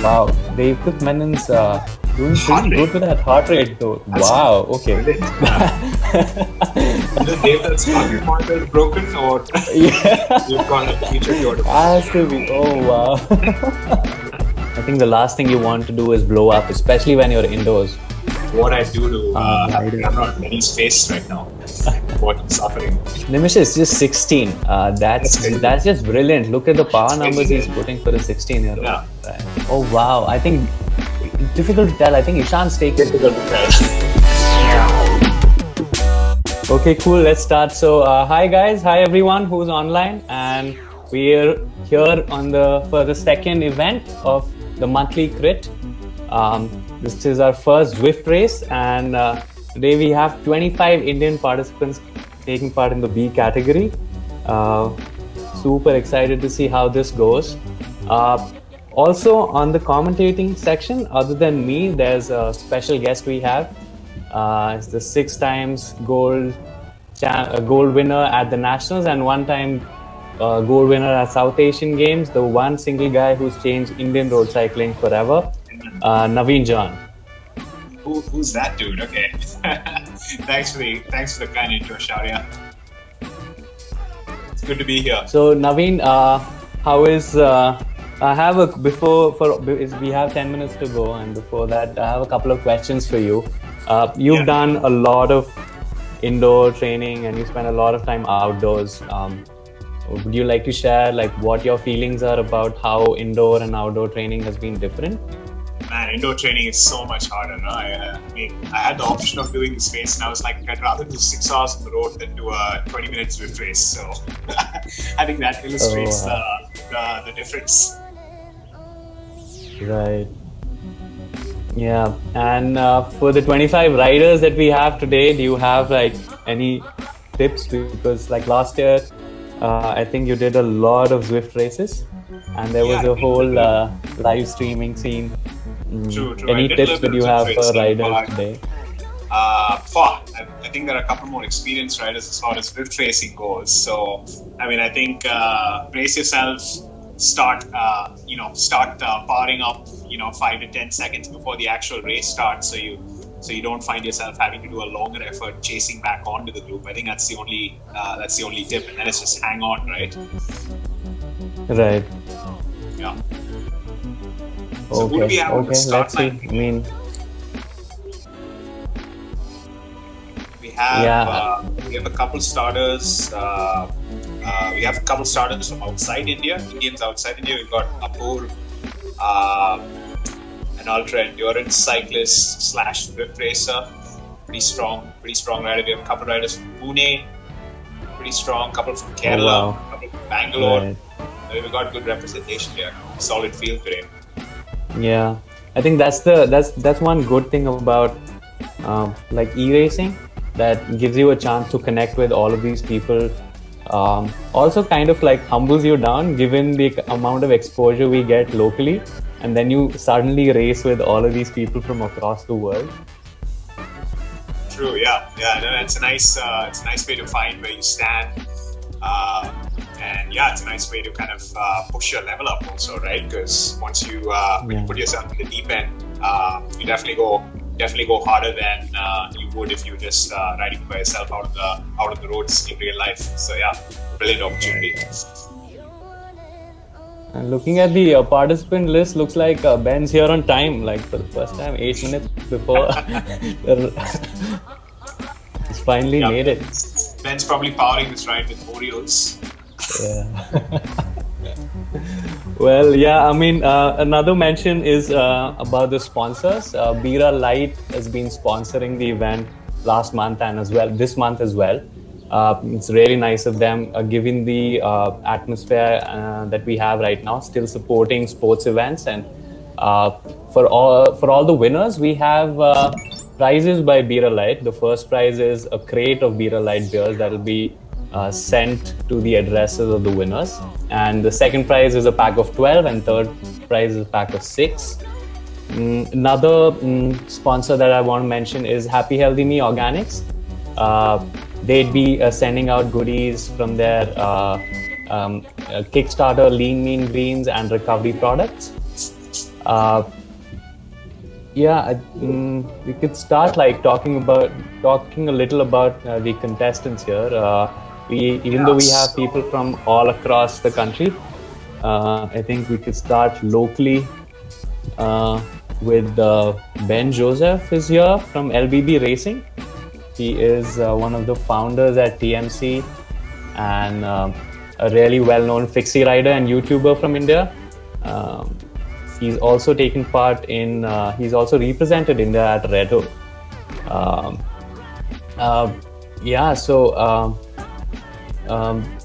Wow, Dave Menon's doing Heart pretty rate. good with that heart rate though. That's Wow, okay. brilliant. Either Dave, that's heart monitor is broken, or Yeah, you've got a future your has device. to be. Oh wow. I think the last thing you want to do is blow up, especially when you're indoors. What I do to have Right. a camera on Benny's face right now. What he's suffering. Nimish is just 16. That's just brilliant. Look at the power numbers he's putting for a 16-year-old. Yeah. Right. Oh wow. I think difficult to tell. I think Ishan's taking. Difficult to tell. Okay, cool. Let's start. So, hi guys, hi everyone who's online, and we're here for the second event of the monthly crit. This is our first Zwift race, and today we have 25 Indian participants taking part in the B category. Super excited to see how this goes. Also, on the commentating section, other than me, there's a special guest we have. It's the 6 times gold winner at the Nationals and 1-time gold winner at South Asian Games. The one single guy who's changed Indian road cycling forever, Naveen John. Who's that dude? Okay. thanks for the kind intro, Shaurya. It's good to be here. So Naveen, how is? I have we have 10 minutes to go, and before that, I have a couple of questions for you. You've done a lot of indoor training, and you spend a lot of time outdoors. Would you like to share what your feelings are about how indoor and outdoor training has been different? Man, indoor training is so much harder. No? I had the option of doing this race, and I was like, I'd rather do 6 hours on the road than do a 20-minute Zwift race. So I think that illustrates the difference. Right. Yeah. And for the 25 riders that we have today, do you have any tips? Because last year, I think you did a lot of Zwift races, and there was a whole live streaming scene. True. Any tips that you have for riders today? I think there are a couple more experienced riders as far as Zwift racing goes. So, I think brace yourself. Start powering up, 5 to 10 seconds before the actual race starts, so you don't find yourself having to do a longer effort chasing back onto the group. I think that's the only tip, and then it's just hang on, right? Right. Yeah. So who do we have on the start line? We have a couple starters. We have a couple starters from outside India, Indians outside India. We've got Apur, an ultra endurance cyclist / Zwift racer. Pretty strong rider. We have a couple riders from Pune, pretty strong. Couple from Kerala, couple from Bangalore. Right. We've got good representation here. Solid field today. Yeah, I think that's one good thing about e-racing, that gives you a chance to connect with all of these people. Also kind of humbles you down given the amount of exposure we get locally, and then you suddenly race with all of these people from across the world. True, yeah. No, it's a nice way to find where you stand, and it's a nice way to kind of push your level up also, right? Because once you when you put yourself in the deep end, you definitely go harder than you would if you were just riding by yourself out of the roads in real life. So brilliant opportunity. And looking at the participant list, looks like Ben's here on time, for the first time, 8 minutes before. He's finally made it. Ben's probably powering this ride with Oreos. Yeah. Well, another mention is about the sponsors. Bira Light has been sponsoring the event last month and this month as well. It's really nice of them, given the atmosphere that we have right now, still supporting sports events. And for all the winners, we have prizes by Bira Light. The first prize is a crate of Bira Light beers that will be sent to the addresses of the winners, and the second prize is a pack of 12, and third prize is a pack of 6. Another sponsor that I want to mention is Happy Healthy Me Organics. They'd be sending out goodies from their Kickstarter Lean Mean Greens and recovery products. Uh, we could start like talking a little about the contestants here. Even though we have people from all across the country, I think we could start locally with Ben Joseph is here from LBB Racing. He is one of the founders at TMC and a really well-known fixie rider and YouTuber from India. He's also taken part in, he's also represented India at Red Hook.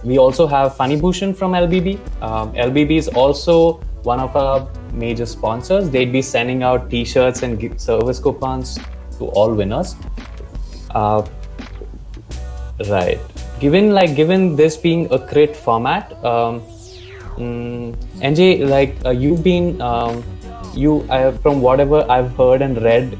We also have Funny Bhushan from LBB. LBB is also one of our major sponsors. They'd be sending out t-shirts and service coupons to all winners. Right. Given this being a crit format, NJ, you've been, from whatever I've heard and read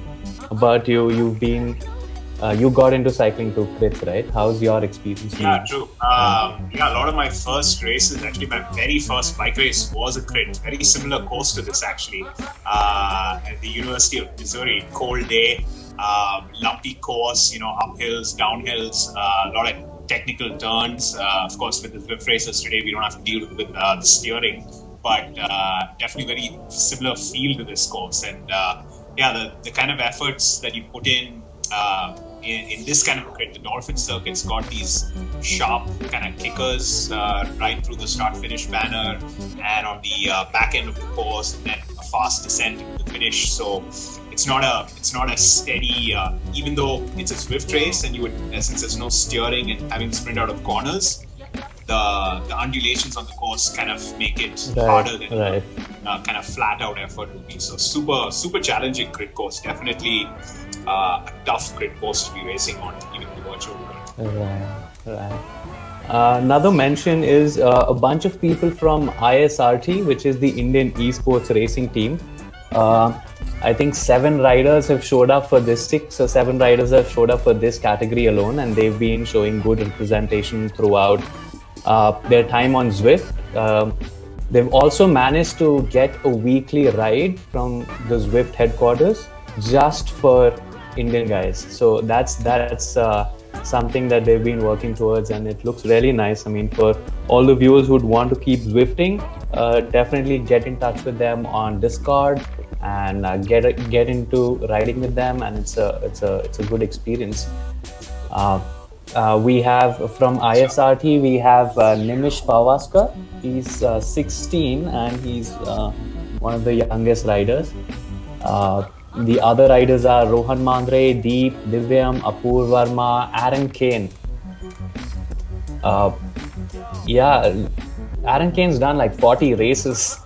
about you, you got into cycling through crits, right? How's your experience? Yeah, true. A lot of my first races, actually my very first bike race was a crit. Very similar course to this actually. At the University of Missouri, cold day, lumpy course, uphills, downhills, a lot of technical turns. Of course, with the Zwift races today, we don't have to deal with the steering, but definitely very similar feel to this course. And the kind of efforts that you put in this kind of crit, the Dolphin Circuit's got these sharp kind of kickers right through the start-finish banner, and on the back end of the course, and then a fast descent to the finish. So it's not a steady, even though it's a Zwift race, and since there's no steering and having to sprint out of corners, the undulations on the course kind of make it harder than kind of flat out effort would be. So super challenging crit course. Definitely a tough crit course to be racing on, even the virtual world. Right. Another mention is a bunch of people from ISRT, which is the Indian Esports Racing Team. I think 7 riders have showed up for this, 6 or 7 riders have showed up for this category alone, and they've been showing good representation throughout their time on Zwift. They've also managed to get a weekly ride from the Zwift headquarters just for Indian guys. So that's something that they've been working towards, and it looks really nice. I mean, for all the viewers who'd want to keep Zwifting, definitely get in touch with them on Discord and get into riding with them, and it's a good experience. We have from ISRT, we have Nimish Pavaskar. He's 16 and he's one of the youngest riders. The other riders are Rohan Mandre, Deep, Divyam, Apur Verma, Aaron Kane. Aaron Kane's done like 40 races.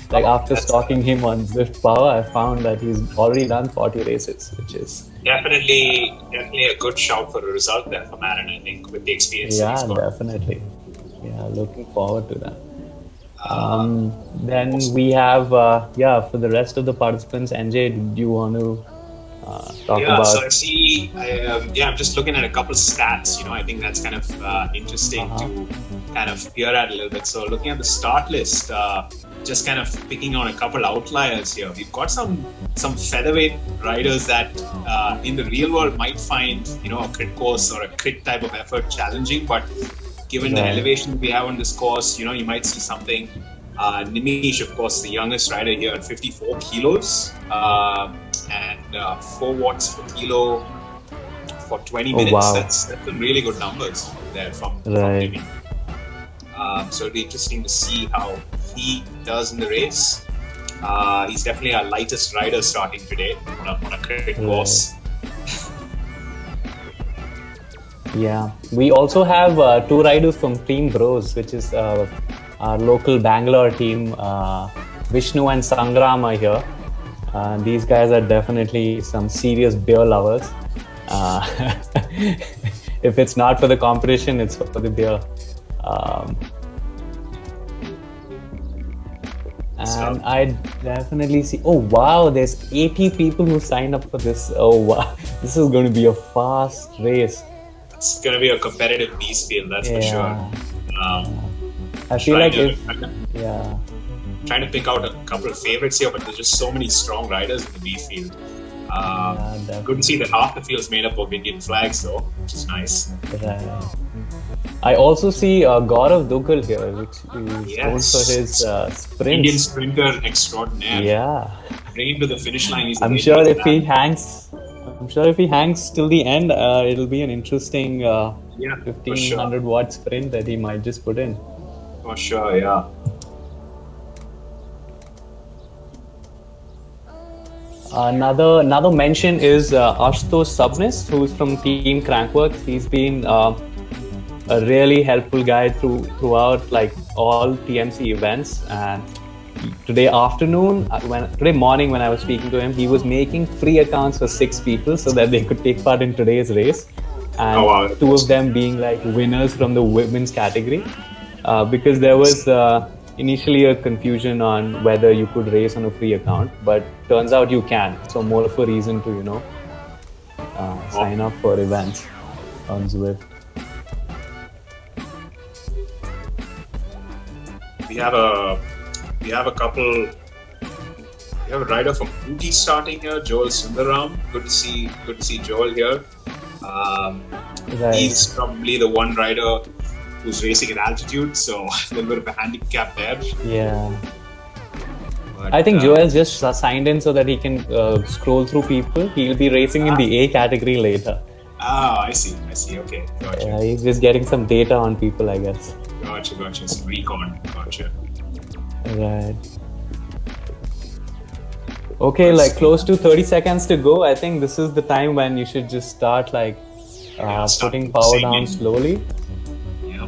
Like after stalking him on Zwift Power, I found that he's already done 40 races, which is definitely a good shout for a result there from Aaron, I think, with the experience. Yeah, definitely. Yeah, looking forward to that. Then we have, for the rest of the participants, NJ, do you want to talk about? So I see, I'm just looking at a couple of stats, I think that's kind of interesting to kind of peer at a little bit. So looking at the start list, just kind of picking on a couple outliers here. We've got some featherweight riders that in the real world might find, a crit course or a crit type of effort challenging, but given the elevation we have on this course, you might see something. Nimish, of course, the youngest rider here at 54 kilos and 4 watts per kilo for 20 minutes. Wow. That's some really good numbers there from Nimish. So it'll be interesting to see how he does in the race. He's definitely our lightest rider starting today on a crit course. Yeah, we also have 2 riders from Team Bros, which is our local Bangalore team. Vishnu and Sangram are here. These guys are definitely some serious beer lovers. If it's not for the competition, it's for the beer. And I definitely see, oh wow, there's 80 people who signed up for this. Oh wow, this is going to be a fast race. It's going to be a competitive beast field, that's for sure. I feel like trying to pick out a couple of favorites here, but there's just so many strong riders in the B field. Good to see that half the field is made up of Indian flags, though, which is nice. Right. I also see Gaurav Duggal here, which is known for his sprints. Indian sprinter extraordinaire. Yeah. Bring him to the finish line. I'm sure if he hangs till the end, it'll be an interesting 1500 watt sprint that he might just put in. For sure, yeah. Another mention is Ashutosh Subnis, who's from Team Crankworks. He's been a really helpful guy throughout like all TMC events. And today morning when I was speaking to him, he was making free accounts for 6 people so that they could take part in today's race. And 2 of them being like winners from the women's category, because there was initially a confusion on whether you could race on a free account, but turns out you can. So more of a reason to sign up for events on Zwift. We have a rider from Ooty starting here, Joel Sundaram. Good to see Joel here. Right. He's probably the one rider who's racing at altitude, so a little bit of a handicap there. Yeah. But, I think Joel's just signed in so that he can scroll through people. He'll be racing in the A category later. I see. Okay, gotcha. Yeah, he's just getting some data on people, I guess. Gotcha. Some recon. Gotcha. Right. Okay, like close to 30 seconds to go. I think this is the time when you should just start putting power down slowly. Yeah.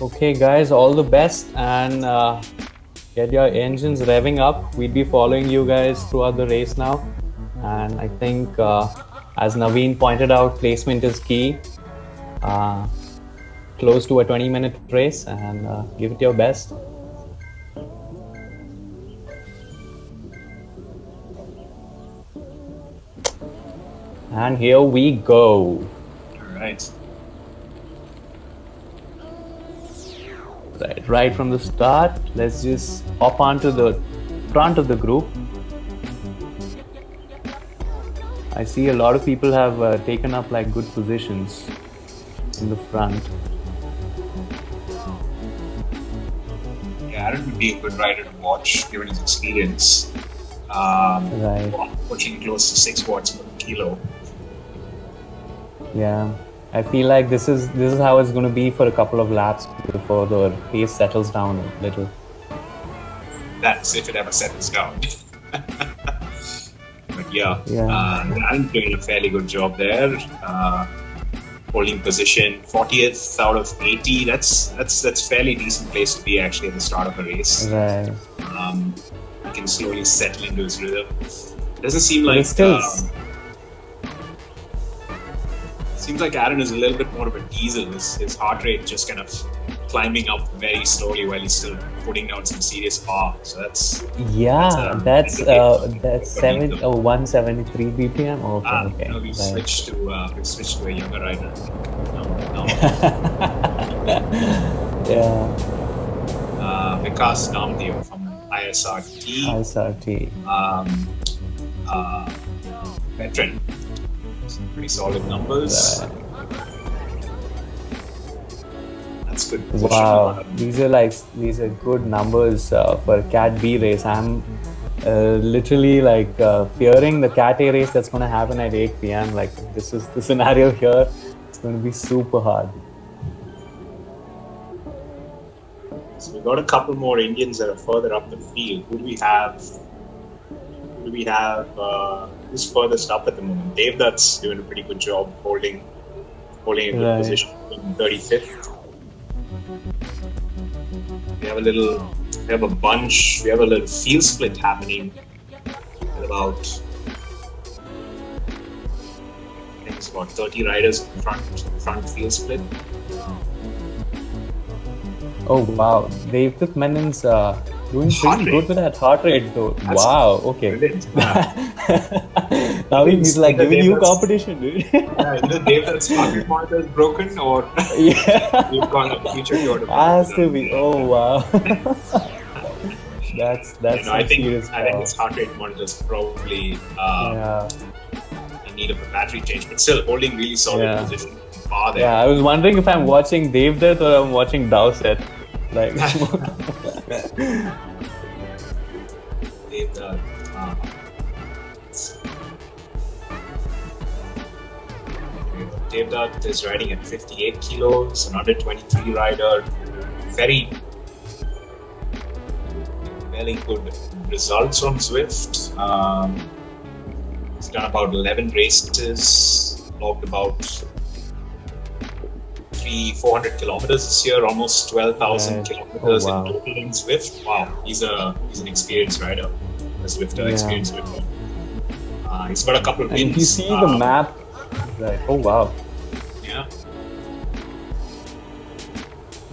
Okay, guys, all the best, and get your engines revving up. We'll be following you guys throughout the race now. And I think, as Naveen pointed out, placement is key. Close to a 20-minute race, and give it your best. And here we go. All right. Right from the start, let's just hop onto the front of the group. I see a lot of people have taken up like good positions in the front. Yeah, Aaron would be a good rider to watch given his experience. Right. Pushing close to 6 watts per kilo. Yeah, I feel like this is how it's going to be for a couple of laps before the pace settles down a little. That's if it ever settles down. But yeah. Aaron's doing a fairly good job there. Holding position 40th out of 80. That's fairly decent place to be actually at the start of a race. Right. He can slowly settle into his rhythm. Doesn't seem like seems like Aaron is a little bit more of a diesel. His heart rate just kind of climbing up very slowly while he's still putting down some serious power. So that's 173 BPM. Okay. No, we switched to a younger rider. No. Yeah. Vikas Namdev from ISRT. Veteran. Some pretty solid numbers. Right. That's good. Wow, these are good numbers for Cat B race. I'm literally fearing the Cat A race that's going to happen at 8 p.m. Like, this is the scenario here. It's going to be super hard. So we've got a couple more Indians that are further up the field. Who do we have? Who's furthest up at the moment? Devdutt's doing a pretty good job holding a good position in 35th. We have a little field split happening at about 30 riders in front field split. Oh wow, Devdutt Menon's doing pretty good with that heart rate though. Wow, okay. Naveen, he's like Either giving you Devdutt's- competition, dude. Yeah, either Devdutt's heart rate monitor is broken, or Yeah, you've got a future tour to has to be. Oh wow, that's I some think serious I think power. his heart rate monitor is probably Yeah, in need of a battery change, but still holding really solid Yeah. position. Far there. yeah. I was wondering if I'm watching Devdutt or I'm watching Dowsett. Like, Devdutt, Devdutt is riding at 58 kilos, an under 23 rider. Very, very good results on Zwift. He's done about 11 races, logged about 400 kilometers this year, almost 12,000 Right. kilometers Oh, wow. in total in Zwift. Wow, he's an experienced rider, a Zwifter, Yeah. experienced Zwifter. He's got a couple of and wins. if you see the map, right? Oh wow. Yeah.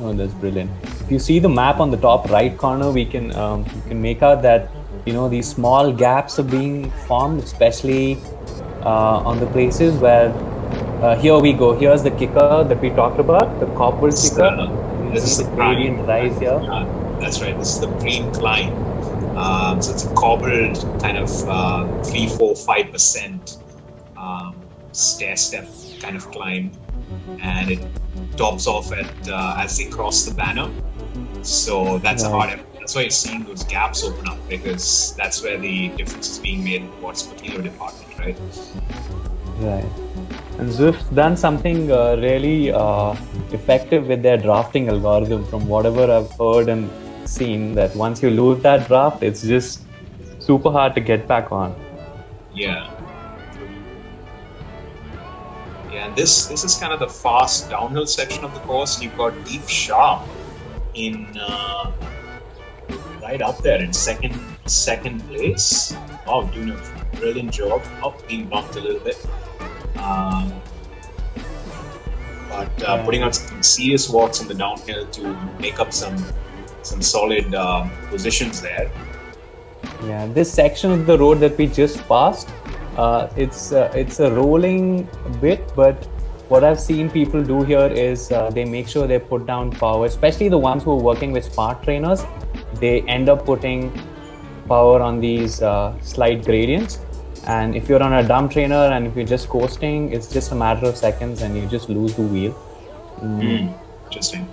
Oh, that's brilliant. If you see the map on the top right corner, we can you can make out that these small gaps are being formed, especially on the places where here we go. Here's the kicker that we talked about, the cobbled kicker. You This see is the gradient rise here. Yeah, that's right. This is the pre-incline. So it's a cobbled kind of 3, 4, 5% stair step kind of climb, and it tops off at as they cross the banner. So that's a Right. hard. That's why you're seeing those gaps open up, because that's where the difference is being made in what's the kilo department, right? Right. And Zwift's done something really effective with their drafting algorithm. From whatever I've heard and seen, that once you lose that draft, it's just super hard to get back on. Yeah. Yeah, and this is kind of the fast downhill section of the course. You've got Deep Sharp in right up there in second place. Wow, doing a brilliant job. Oh, being bumped a little bit. But putting out some serious walks in the downhill to make up some solid positions there. Yeah, this section of the road that we just passed, it's a rolling bit, but what I've seen people do here is they make sure they put down power, especially the ones who are working with smart trainers. They end up putting power on these slight gradients, and if you're on a dumb trainer and if you're just coasting, it's just a matter of seconds and you just lose the wheel. Interesting.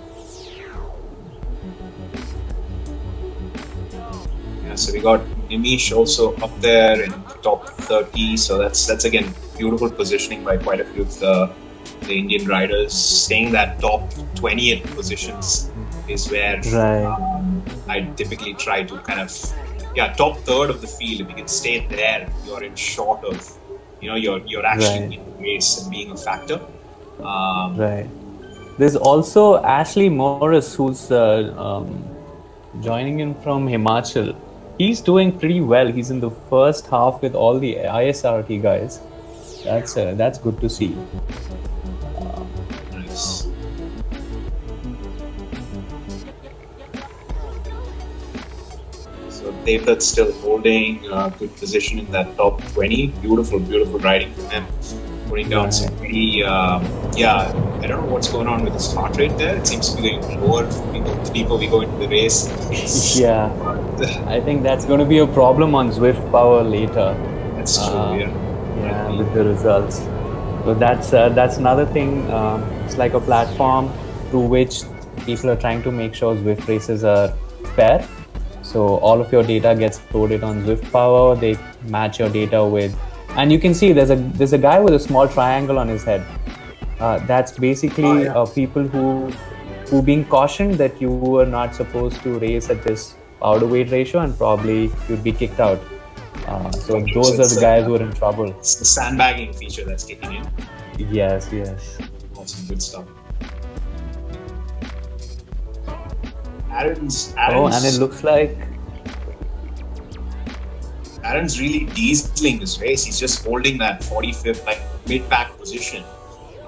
Yeah, so we got Nimish also up there in top 30. So that's again beautiful positioning by quite a few of the Indian riders. Staying that top 20th positions is where I typically try to kind of top third of the field. If you can stay there, you're in short of you're actually in the race and being a factor. Right. There's also Ashley Morris, who's joining in from Himachal. He's doing pretty well. He's in the first half with all the ISRT guys. That's good to see. Nice. So Devdutt's still holding a good position in that top 20. Beautiful riding from him. Putting down some pretty, I don't know what's going on with his heart rate there. It seems to be going lower the deeper we go into the race. Yeah, I think that's going to be a problem on Zwift Power later. That's true, Yeah, with the results. So that's another thing. It's like a platform through which people are trying to make sure Zwift races are fair. So all of your data gets loaded on Zwift Power. They match your data with, and you can see there's a guy with a small triangle on his head. That's basically people who being cautioned that you were not supposed to race at this power to weight ratio, and probably you'd be kicked out. So those are the guys who are in trouble. It's the sandbagging feature that's kicking in. Yes. Awesome, good stuff. Aaron's and it looks like Aaron's really dieseling this race. He's just holding that 45th, like mid-pack position.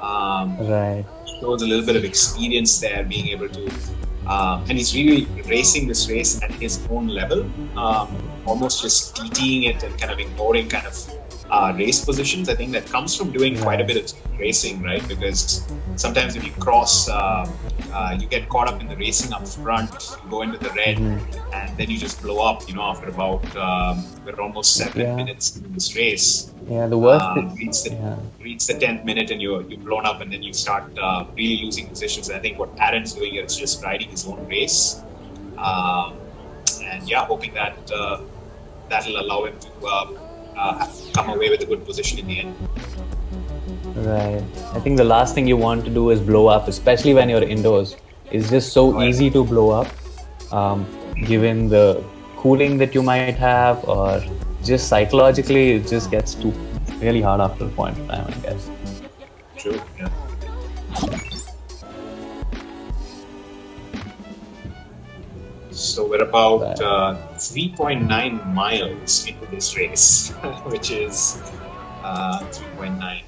right. Shows a little bit of experience there, being able to, and he's really racing this race at his own level, almost just TTing it and kind of ignoring kind of race positions. I think that comes from doing quite a bit of racing, right? Because sometimes if you cross, you get caught up in the racing up front, you go into the red, and then you just blow up, after about, we're almost 7 minutes in this race. Yeah, the worst Reach the 10th minute and you're blown up, and then you start really losing positions. And I think what Aaron's doing here is just riding his own race. And yeah, hoping that that'll allow him to come away with a good position in the end. Right. I think the last thing you want to do is blow up, especially when you're indoors. It's just so easy to blow up, given the cooling that you might have, or just psychologically, it just gets too really hard after a point of time, I guess. True, yeah. So we're about 3.9 miles into this race, which is 3.9.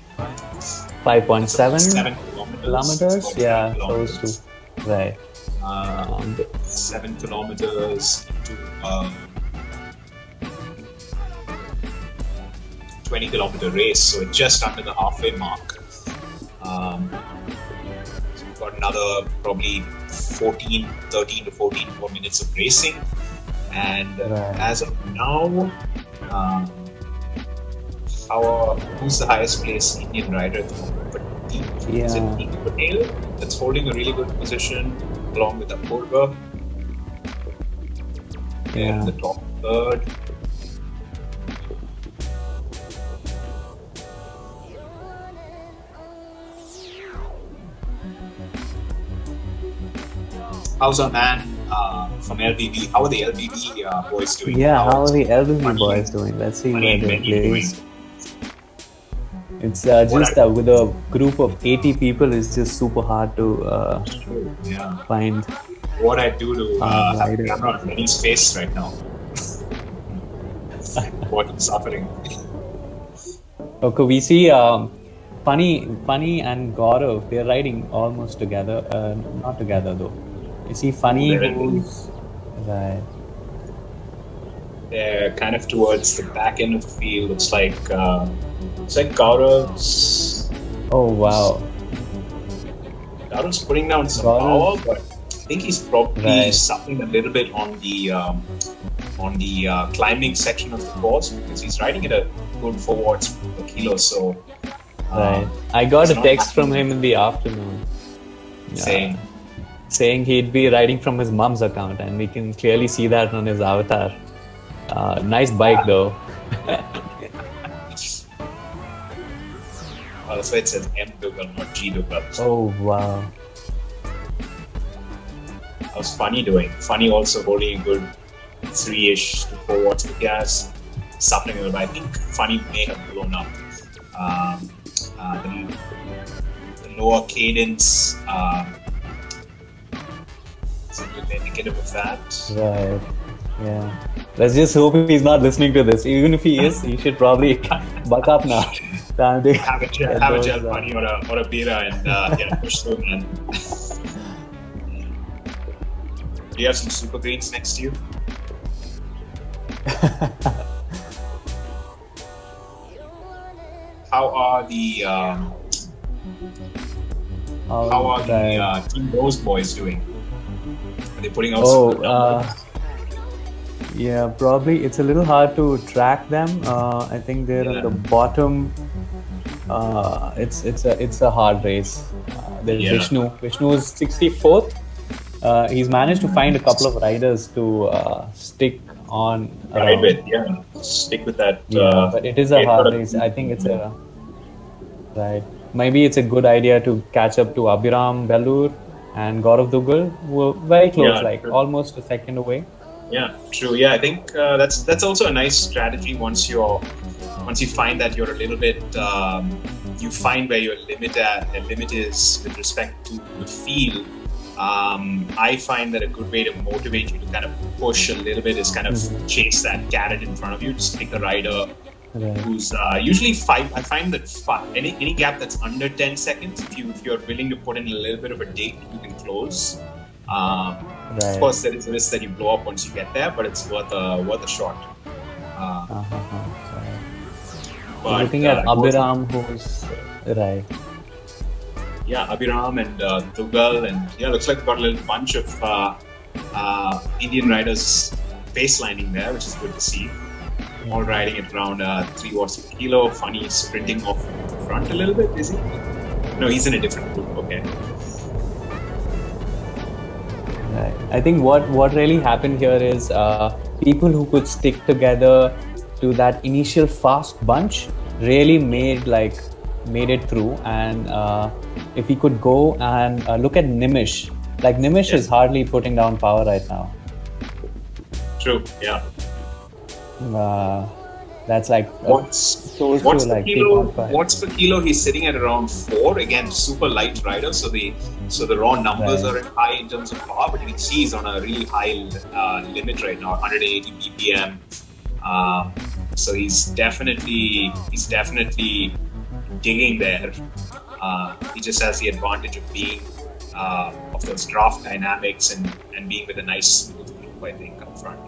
5.7 kilometers. Yeah, close to. Right. 7 kilometers into 20-kilometer race, so it's just under the halfway mark. So we've got another probably 13 to 14 more minutes of racing, and as of now, who's the highest placed Indian rider at the moment? Is it Deep Patel that's holding a really good position along with Apurva? They're in the top third. How's our man from LBB? How are the LBB boys doing? Yeah, how are the LBB boys doing? Let's see where they're placed. It's just with a group of 80 people, it's just super hard to find. What I do to have the camera on Lenny's face right now. What I'm suffering. Okay, we see Funny and Gaurav, they're riding almost together. Not together though. You see Funny who's... Right. They're kind of towards the back end of the field. It's like Gaurav's... Oh, wow. Gaurav's putting down some power, but I think he's probably suffering a little bit on the climbing section of the course, because he's riding at a good 4 watts per kilo. So right. I got a text from him in the afternoon saying he'd be riding from his mom's account, and we can clearly see that on his avatar. Nice bike though. That's why it says M Dugal, not G Dugal. Oh wow. How's Funny doing? Funny also holding a good 3-ish to 4 watts of gas, suffering a little bit. I think Funny may have blown up. The lower cadence is a little indicative of that. Right. Yeah. Let's just hope he's not listening to this. Even if he is, he should probably buck up now. Have a gel Funny or a bira and push through, man. Do you have some super greens next to you? How are the Team Rose boys doing? Are they putting out some numbers? Yeah, probably. It's a little hard to track them. I think they're at the bottom. It's a hard race. There's Vishnu. Vishnu is 64th. He's managed to find a couple of riders to stick on. Ride with, stick with that. But it is a hard race. I think it's a right. Maybe it's a good idea to catch up to Abhiram Belur and Gaurav Dugal, who are very close, almost a second away. Yeah, true. Yeah, I think that's also a nice strategy. Once you find that you're a little bit, you find where your limit is with respect to the field. I find that a good way to motivate you to kind of push a little bit is kind of chase that carrot in front of you. Just pick a rider who's usually 5. I find that any gap that's under 10 seconds, if you're willing to put in a little bit of a date, you can close. Of course, there is a risk that you blow up once you get there, but it's worth a shot. Looking at Abhiram, who's right. Yeah, Abhiram and Dugal, and yeah, looks like we've got a little bunch of Indian riders baselining there, which is good to see. All riding at around 3 watts per kilo. Funny sprinting off front a little bit, is he? No, he's in a different group. Okay. Right. I think what really happened here is people who could stick together to that initial fast bunch really made it through. And if we could go and look at Nimish, Nimish is hardly putting down power right now. True. Yeah. That's like watts per kilo. He's sitting at around 4. Again, super light rider, so the raw numbers are high in terms of power, but you can see he's on a really high limit right now, 180 BPM. So he's definitely digging there. He just has the advantage of being of those draft dynamics and being with a nice smooth group, I think, up front.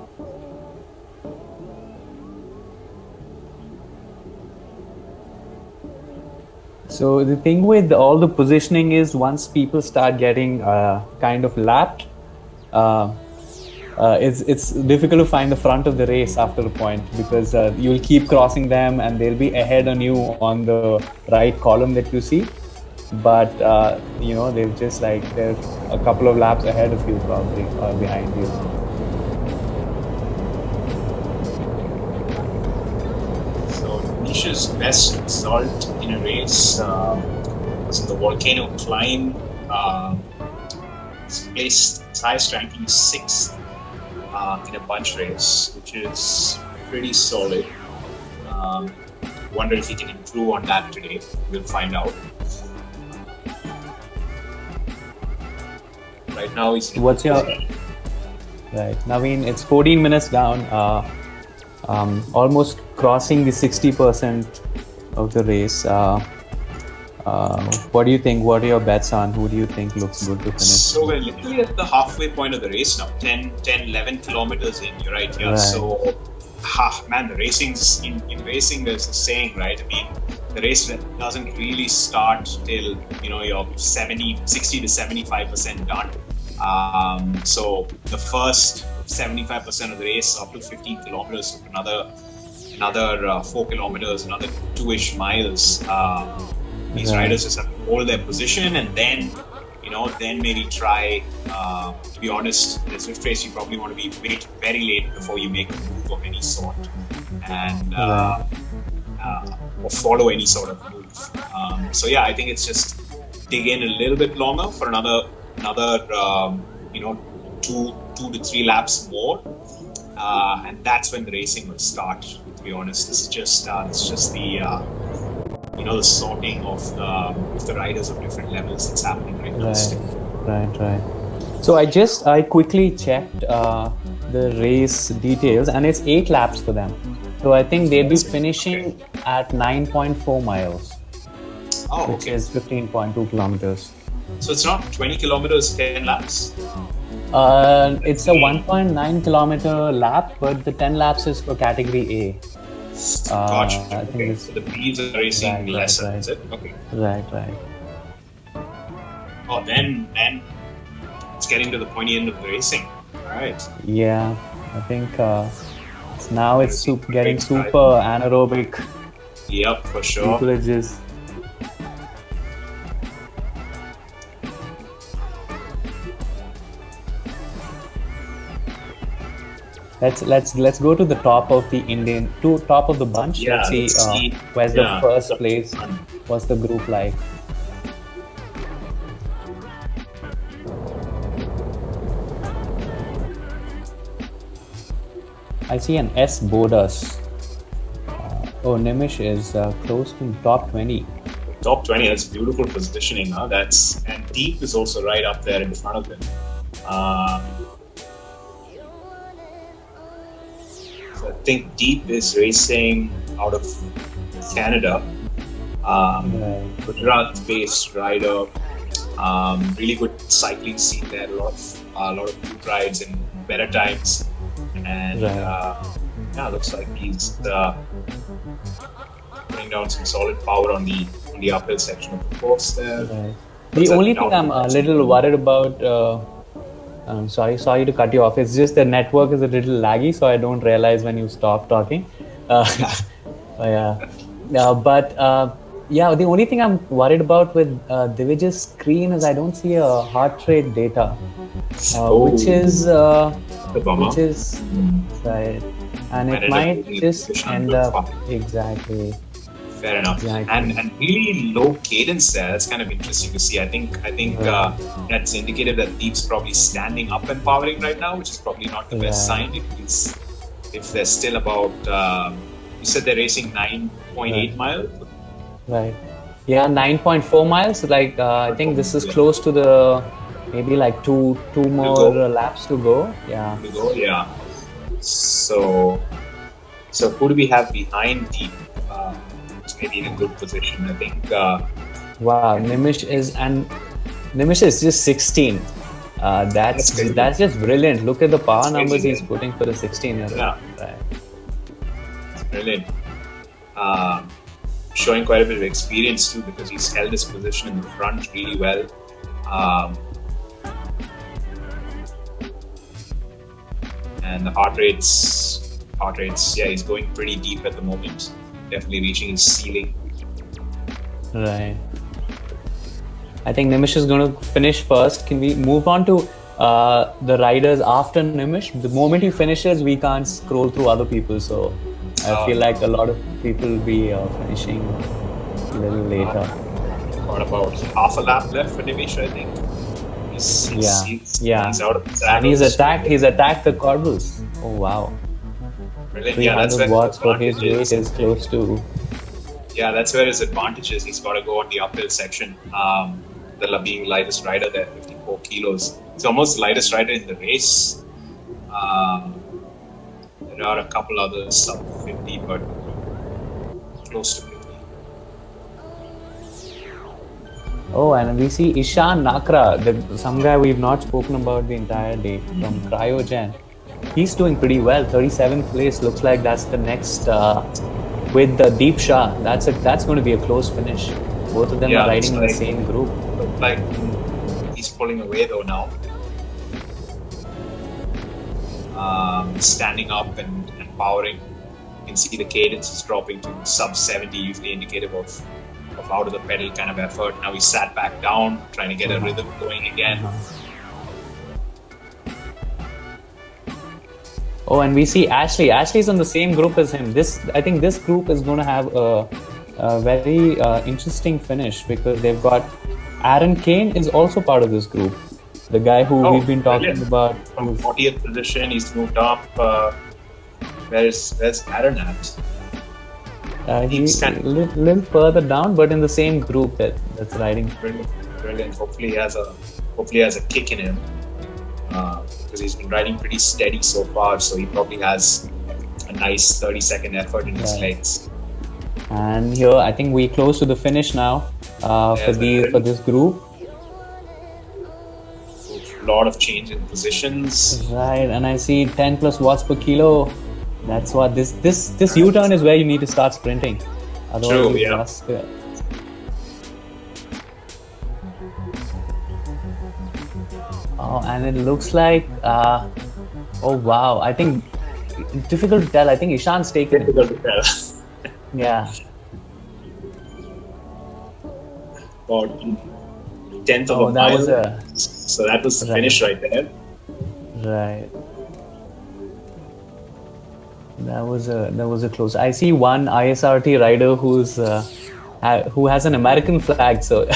So the thing with all the positioning is once people start getting kind of lapped, it's difficult to find the front of the race after a point, because you'll keep crossing them and they'll be ahead on you on the right column that you see. But they're just they're a couple of laps ahead of you probably, or behind you. Nish's best result in a race was in the volcano climb. His highest ranking is 6th in a bunch race, which is pretty solid. Wonder if he can improve on that today. We'll find out. Right now he's... What's your... Right, Naveen, it's 14 minutes down. Almost crossing the 60% of the race. What do you think? What are your bets on? Who do you think looks good to finish? So we're literally at the halfway point of the race now. 11 kilometers in. You're right here. Right. So, man, the racing's in racing. There's a saying, right? I mean, the race doesn't really start till you're 60 to 75% done. So the first 75% of the race, up to 15 kilometers, so another 4 kilometers, another 2-ish miles. These riders just have to hold their position, and then maybe try. To be honest, in a Zwift race, you probably want to wait very late before you make a move of any sort, and or follow any sort of move. So yeah, I think it's just dig in a little bit longer for another 2 to 3 laps more, and that's when the racing will start. To be honest, this is just the the sorting of the riders of different levels that's happening right now. Right. So I quickly checked the race details, and it's 8 laps for them. So I think they'll be finishing at 9.4 miles, which is 15.2 kilometers. So it's not 20 kilometers, 10 laps? It's a 1.9 kilometer lap, but the 10 laps is for category A. Gotcha. I think so the Bs are racing lesser, is it? Okay. Right. Oh, then it's getting to the pointy end of the racing. All right. Yeah, I think it's getting super anaerobic. Yep, for sure. People are just... Let's go to the top of the top of the bunch. Yeah, let's see where's the first place. What's the group like? I see an S Bodas. Nimish is close to top 20. Top 20, that's beautiful positioning. And Deep is also right up there in front of him. I think Deep is racing out of Canada. Gujarat-based rider. Really good cycling scene there. A lot of good rides and better times. And looks like he's putting down some solid power on the uphill section of the course there. Right. The only thing I'm a little worried about, sorry to cut you off. It's just the network is a little laggy, so I don't realize when you stop talking. Yeah. The only thing I'm worried about with Divij's screen is I don't see a heart rate data, which is right, and it might just end up exactly. Fair enough. Exactly. And really low cadence there. That's kind of interesting to see. I think that's indicative that Deep's probably standing up and powering right now, which is probably not the best sign. If they're still about, you said they're racing 9.8 miles. Right. Yeah, 9.4 miles. Like I think this is close to the maybe like two more laps to go. Yeah. Yeah. So who do we have behind Deep? Maybe in a good position. I think. Wow, Nimish is just 16. That's just brilliant. Look at the power numbers he's putting for the 16-year-old. Yeah. Right. It's brilliant. Showing quite a bit of experience too, because he's held his position in the front really well. And the heart rates, yeah, he's going pretty deep at the moment. Definitely reaching his ceiling. Right. I think Nimish is going to finish first. Can we move on to the riders after Nimish? The moment he finishes, we can't scroll through other people. So I feel like a lot of people will be finishing a little later. Got about half a lap left for Nimish, I think. He's out of the saddle. And he's attacked the Corbels. Oh wow. Brilliant. 300 watts for his weight is close to. Yeah, that's where his advantage is. He's got to go on the uphill section. The being lightest rider there, 54 kilos. He's almost the lightest rider in the race. There are a couple others sub 50, but close to 50. Oh, and we see Ishan Nakra, some guy we've not spoken about the entire day, from Cryogen. He's doing pretty well. 37th place looks like that's the next with the Deep Shah. That's going to be a close finish. Both of them are riding in the same group. Looks like he's pulling away though now. Standing up and powering. You can see the cadence is dropping to sub 70, usually indicative of out of the pedal kind of effort. Now he sat back down, trying to get a rhythm going again. Oh, and we see Ashley. Ashley's on the same group as him. I think this group is going to have a very interesting finish because they've got Aaron Kane is also part of this group. The guy who we've been talking about. From 40th position, he's moved up. Where's Aaron at? He's a little further down, but in the same group that's riding. Brilliant. Hopefully he has a kick in him. Because he's been riding pretty steady so far, so he probably has a nice 30-second effort in his legs. And here, I think we close to the finish now for this group. A lot of change in positions. Right, and I see 10 plus watts per kilo. That's what this U-turn is where you need to start sprinting. Otherwise, true. Yeah. Oh, and it looks like, oh wow, I think, difficult to tell. I think Ishan's taken it. Difficult to tell. Yeah. About 10th of a mile. So that was the finish right there. Right. That was a close. I see one ISRT rider who has an American flag, so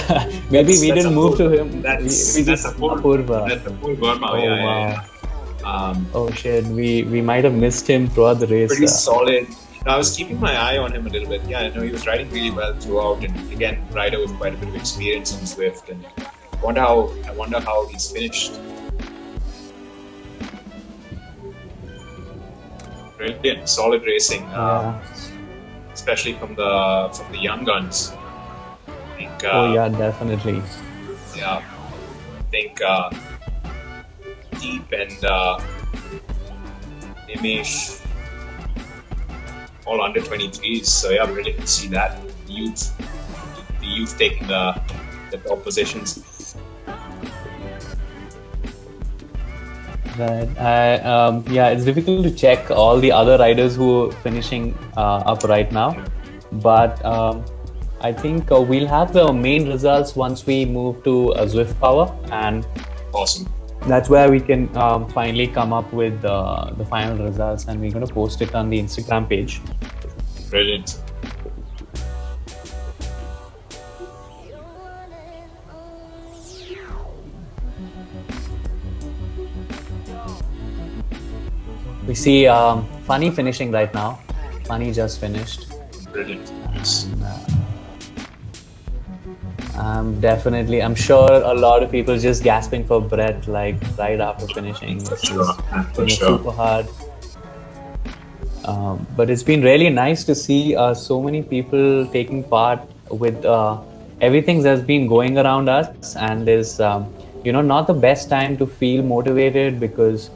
maybe we didn't move to him. That's Apurva. That's Apurva. Oh wow. Oh shit, we might have missed him throughout the race. Pretty solid. I was keeping my eye on him a little bit. Yeah, I know he was riding really well throughout, and again, rider with quite a bit of experience in Zwift. And I wonder how he's finished. Brilliant, solid racing, especially from the young guns. I think, definitely. Yeah, I think Deep and Nimish all under 23s. So yeah, brilliant to see that the youth taking the top positions. Right. Yeah, it's difficult to check all the other riders who are finishing up right now, but I think we'll have the main results once we move to Zwift Power, and Awesome. that's where we can finally come up with the final results, and we're going to post it on the Instagram page. Brilliant. We see Funny finishing right now. Funny just finished. Brilliant. Yes. I'm sure a lot of people just gasping for breath, like right after finishing. For sure. Super hard. But it's been really nice to see so many people taking part with everything that's been going around us, and is not the best time to feel motivated because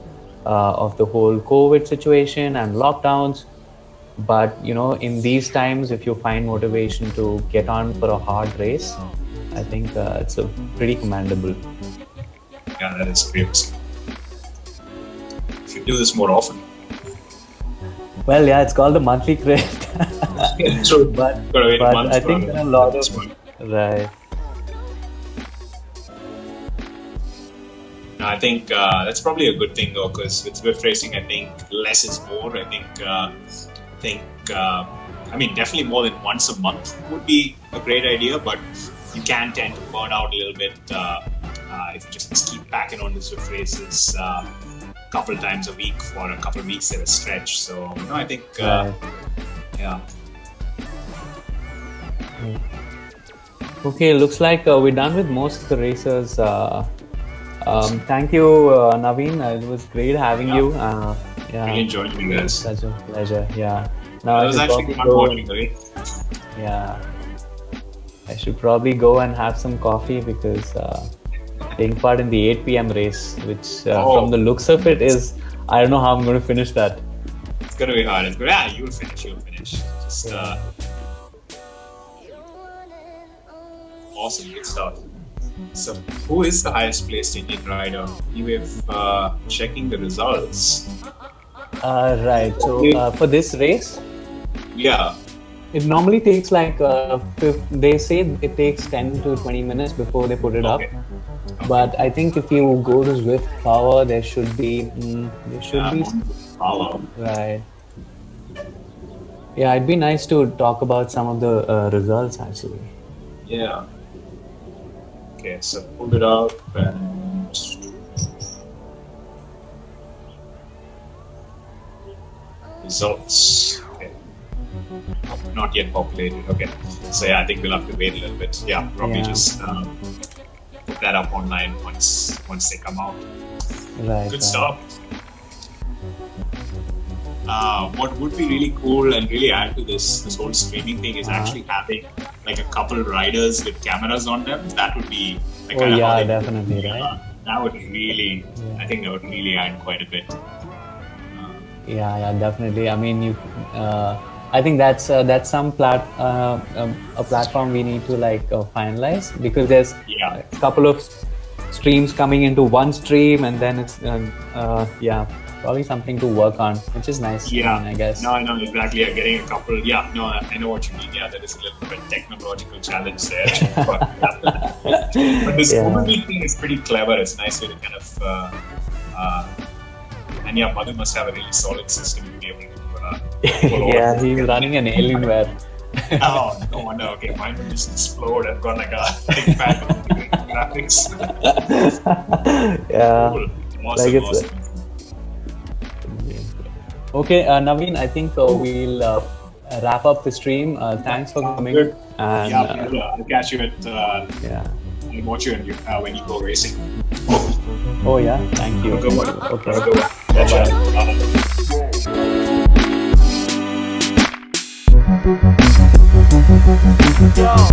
of the whole COVID situation and lockdowns. But in these times, if you find motivation to get on for a hard race, I think it's a pretty commendable. Yeah, that is great. You should do this more often. Well, yeah, it's called the monthly crit. True. but I think there are a lot of right. No, I think that's probably a good thing though, because with Zwift racing, I think less is more. I think definitely more than once a month would be a great idea, but you can tend to burn out a little bit if you just keep packing on the Zwift races a couple times a week for a couple of weeks at a stretch. So I think yeah. Okay, looks like we're done with most of the races. Thank you, Naveen. It was great having you. Yeah, really enjoyed you guys. Such a pleasure. Yeah. Now it was actually fun watching, right? Yeah. I should probably go and have some coffee because taking part in the 8 p.m. race, which from the looks of it is, I don't know how I'm going to finish that. It's going to be hard. Yeah, you'll finish. Just awesome, good stuff. So, who is the highest placed Indian rider? You have checking the results. Right. So for this race, yeah, it normally takes like they say it takes 10 to 20 minutes before they put it up. But I think if you go to Zwift Power, there should be Power. Right. Yeah, it'd be nice to talk about some of the results actually. Yeah. Okay, so pull it up and results. Okay. Not yet populated. Okay. So yeah, I think we'll have to wait a little bit. Yeah, probably just put that up online once they come out. Right. Good stuff. What would be really cool and really add to this whole streaming thing is actually having like a couple riders with cameras on them. That would be like definitely, right? That would really, I think that would really add quite a bit. Yeah, definitely. I mean, I think that's some a platform we need to finalize, because there's a couple of streams coming into one stream, and then it's probably something to work on, which is nice. Yeah, I guess. No, I know exactly. Yeah, getting a couple. Yeah, no, I know what you mean. Yeah, there is a little bit technological challenge there. But this Google Meet thing is pretty clever. It's a nice way to kind of. And yeah, Madhu must have a really solid system to be able to. Yeah, he's running an Alienware. Oh, no wonder. Okay, mine would just explode. I've got like a big pack of graphics. Yeah. Cool. Awesome. Okay, Naveen, I think we'll wrap up the stream. Thanks for coming. Good. And, I'll catch you at. I'll watch you when you go racing. Oh yeah, thank you. Good one. Okay. Good one. Bye-bye.